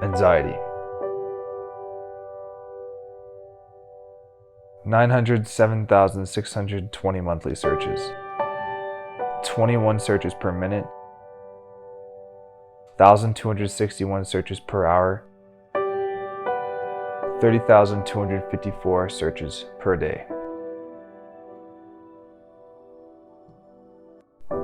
Anxiety. 907,620 monthly searches. 21 searches per minute. 1,261 searches per hour. 30,254 searches per day.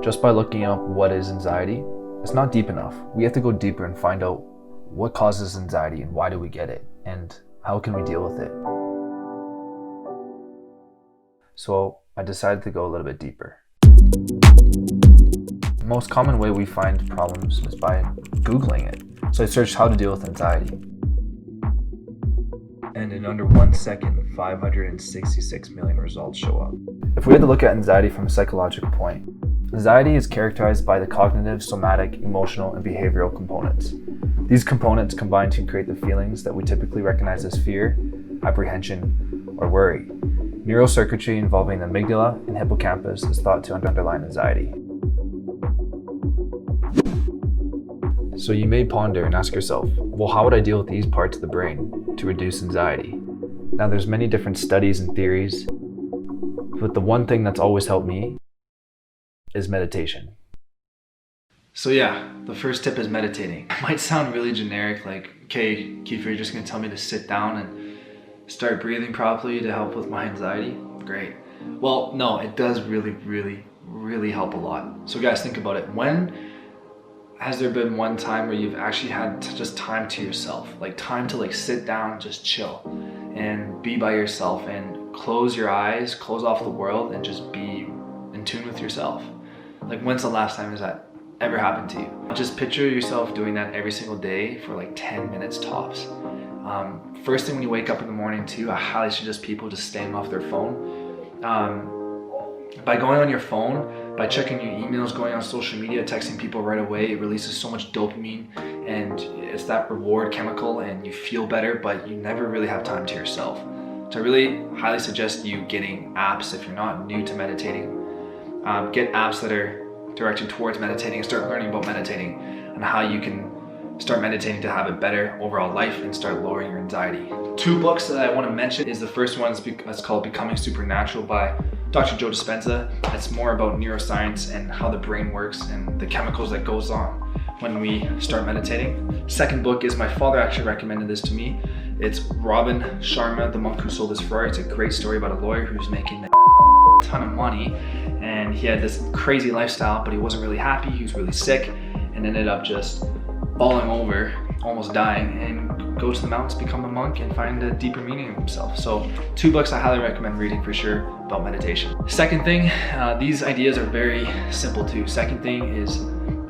Just by looking up what is anxiety, it's not deep enough. We have to go deeper and find out what causes anxiety and why do we get it and how can we deal with it. So I decided to go a little bit deeper. The most common way we find problems is by Googling it. So I searched how to deal with anxiety. And in under 1 second, 566 million results show up. If we had to look at anxiety from a psychological point, anxiety is characterized by the cognitive, somatic, emotional, and behavioral components. These components combine to create the feelings that we typically recognize as fear, apprehension, or worry. Neurocircuitry involving the amygdala and hippocampus is thought to underline anxiety. So you may ponder and ask yourself, well, how would I deal with these parts of the brain to reduce anxiety? Now there's many different studies and theories, but the one thing that's always helped me is meditation. So yeah, the first tip is meditating. It might sound really generic, like, okay, Kiefer, you're just gonna tell me to sit down and start breathing properly to help with my anxiety? Great. Well, no, it does really help a lot. So guys, think about it. When has there been one time where you've actually had just time to yourself? Like time to sit down, just chill and be by yourself and close your eyes, close off the world and just be in tune with yourself. Like when's the last time has that ever happened to you? Just picture yourself doing that every single day for like 10 minutes tops. First thing when you wake up in the morning too, I highly suggest people just staying off their phone. By going on your phone, by checking your emails, going on social media, texting people right away, it releases so much dopamine and it's that reward chemical and you feel better, but you never really have time to yourself. So I really highly suggest you getting apps if you're not new to meditating. Get apps that are directed towards meditating and start learning about meditating and how you can start meditating to have a better overall life and start lowering your anxiety. 2 books that I want to mention is the first one is called Becoming Supernatural by Dr. Joe Dispenza. It's more about neuroscience and how the brain works and the chemicals that goes on when we start meditating. Second book is, my father actually recommended this to me. It's Robin Sharma, The Monk Who Sold His Ferrari. It's a great story about a lawyer who's making a ton of money and he had this crazy lifestyle, but he wasn't really happy. He was really sick and ended up just falling over, almost dying, and go to the mountains, become a monk, and find a deeper meaning of himself. So 2 books I highly recommend reading for sure about meditation. Second thing, these ideas are very simple too. Second thing is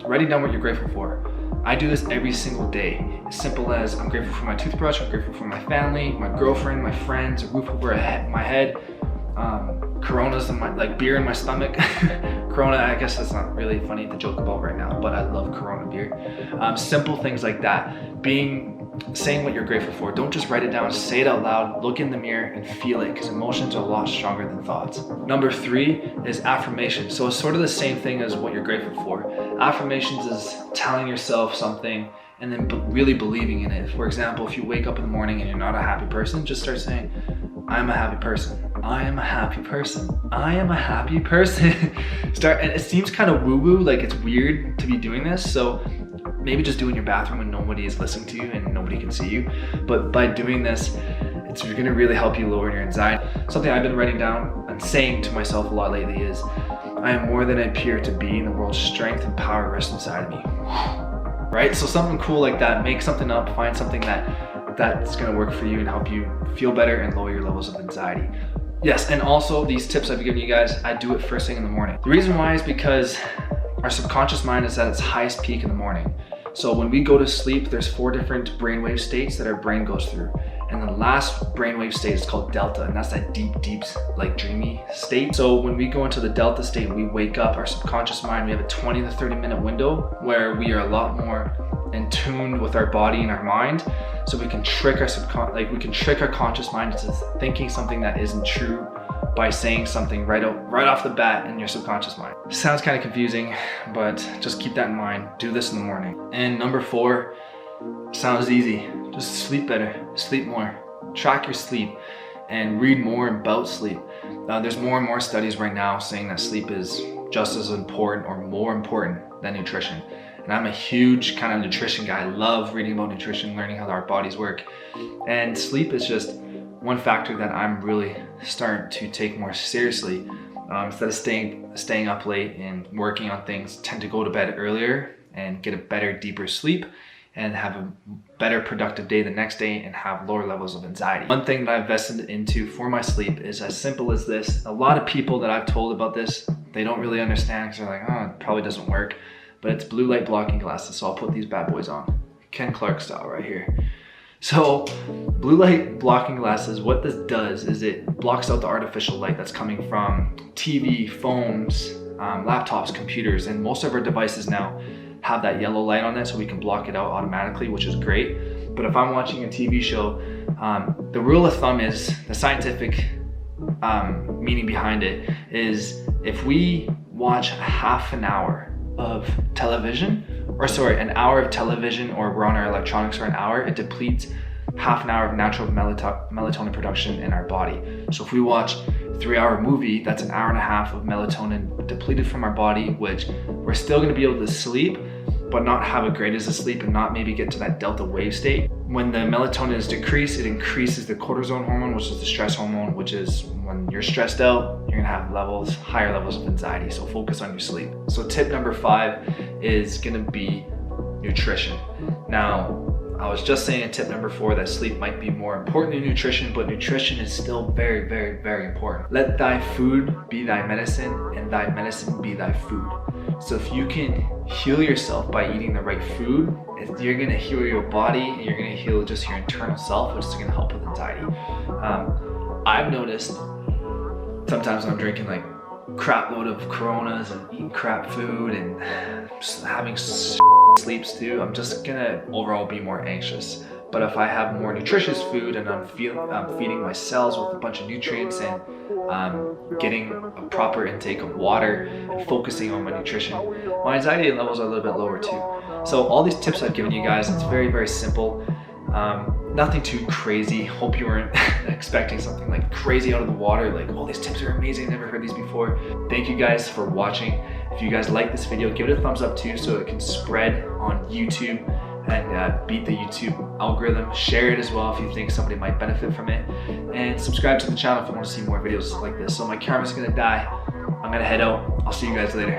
writing down what you're grateful for. I do this every single day. As simple as I'm grateful for my toothbrush, I'm grateful for my family, my girlfriend, my friends, a roof over my head, Coronas in my, beer in my stomach. Corona, I guess that's not really funny to joke about right now, but I love Corona beer. Simple things like that. Saying what you're grateful for. Don't just write it down, say it out loud, look in the mirror and feel it, because emotions are a lot stronger than thoughts. Number 3 is affirmations. So it's sort of the same thing as what you're grateful for. Affirmations is telling yourself something and then really believing in it. For example, if you wake up in the morning and you're not a happy person, just start saying, I am a happy person. I am a happy person. I am a happy person. And it seems kind of woo-woo, like it's weird to be doing this. So maybe just do it in your bathroom when nobody is listening to you and nobody can see you. But by doing this, it's gonna really help you lower your anxiety. Something I've been writing down and saying to myself a lot lately is, I am more than I appear to be, and the world's strength and power rests inside of me. Right? So something cool like that, make something up, find something that's gonna work for you and help you feel better and lower your levels of anxiety. Yes, and also these tips I've given you guys, I do it first thing in the morning. The reason why is because our subconscious mind is at its highest peak in the morning. So when we go to sleep, there's 4 different brainwave states that our brain goes through. And the last brainwave state is called delta, and that's that deep, dreamy state. So when we go into the delta state and we wake up, our subconscious mind, we have a 20 to 30 minute window where we are a lot more in tune with our body and our mind. So we can trick our conscious mind into thinking something that isn't true by saying something right off the bat in your subconscious mind. Sounds kind of confusing, but just keep that in mind. Do this in the morning. And number 4 Sounds easy. Just sleep better, sleep more, track your sleep, and read more about sleep. There's more and more studies right now saying that sleep is just as important or more important than nutrition. And I'm a huge kind of nutrition guy. I love reading about nutrition, learning how our bodies work. And sleep is just one factor that I'm really starting to take more seriously. Instead of staying up late and working on things, tend to go to bed earlier and get a better, deeper sleep and have a better productive day the next day and have lower levels of anxiety. One thing that I've invested into for my sleep is as simple as this. A lot of people that I've told about this, they don't really understand because they're like, oh, it probably doesn't work. But it's blue light blocking glasses, so I'll put these bad boys on. Ken Clark style right here. So blue light blocking glasses, what this does is it blocks out the artificial light that's coming from TV, phones, laptops, computers, and most of our devices now have that yellow light on it, so we can block it out automatically, which is great. But if I'm watching a TV show, the rule of thumb is, the scientific meaning behind it is, if we watch half an hour of television, an hour of television, or we're on our electronics for an hour, it depletes half an hour of natural melatonin production in our body. So if we watch a 3-hour movie, that's an hour and a half of melatonin depleted from our body, which we're still going to be able to sleep, but not have a great as a sleep and not maybe get to that delta wave state. When the melatonin is decreased, it increases the cortisol hormone, which is the stress hormone, which is when you're stressed out, you're gonna have higher levels of anxiety. So focus on your sleep. So tip number 5 is gonna be nutrition. Now, I was just saying in tip number 4 that sleep might be more important than nutrition, but nutrition is still very, very, very important. Let thy food be thy medicine, and thy medicine be thy food. So if you can heal yourself by eating the right food, you're gonna heal your body, and you're gonna heal just your internal self, which is gonna help with anxiety. I've noticed sometimes when I'm drinking like crap load of Coronas and eating crap food and just having sleeps too, I'm just gonna overall be more anxious. But if I have more nutritious food and I'm feeding my cells with a bunch of nutrients and getting a proper intake of water and focusing on my nutrition, my anxiety levels are a little bit lower too. So all these tips I've given you guys, it's very, very simple. Nothing too crazy. Hope you weren't expecting something like crazy out of the water, like, oh, these tips are amazing, never heard these before. Thank you guys for watching. If you guys like this video, give it a thumbs up too so it can spread on YouTube and beat the YouTube algorithm. Share it as well if you think somebody might benefit from it, and subscribe to the channel if you want to see more videos like this. So my camera's gonna die, I'm gonna head out. I'll see you guys later.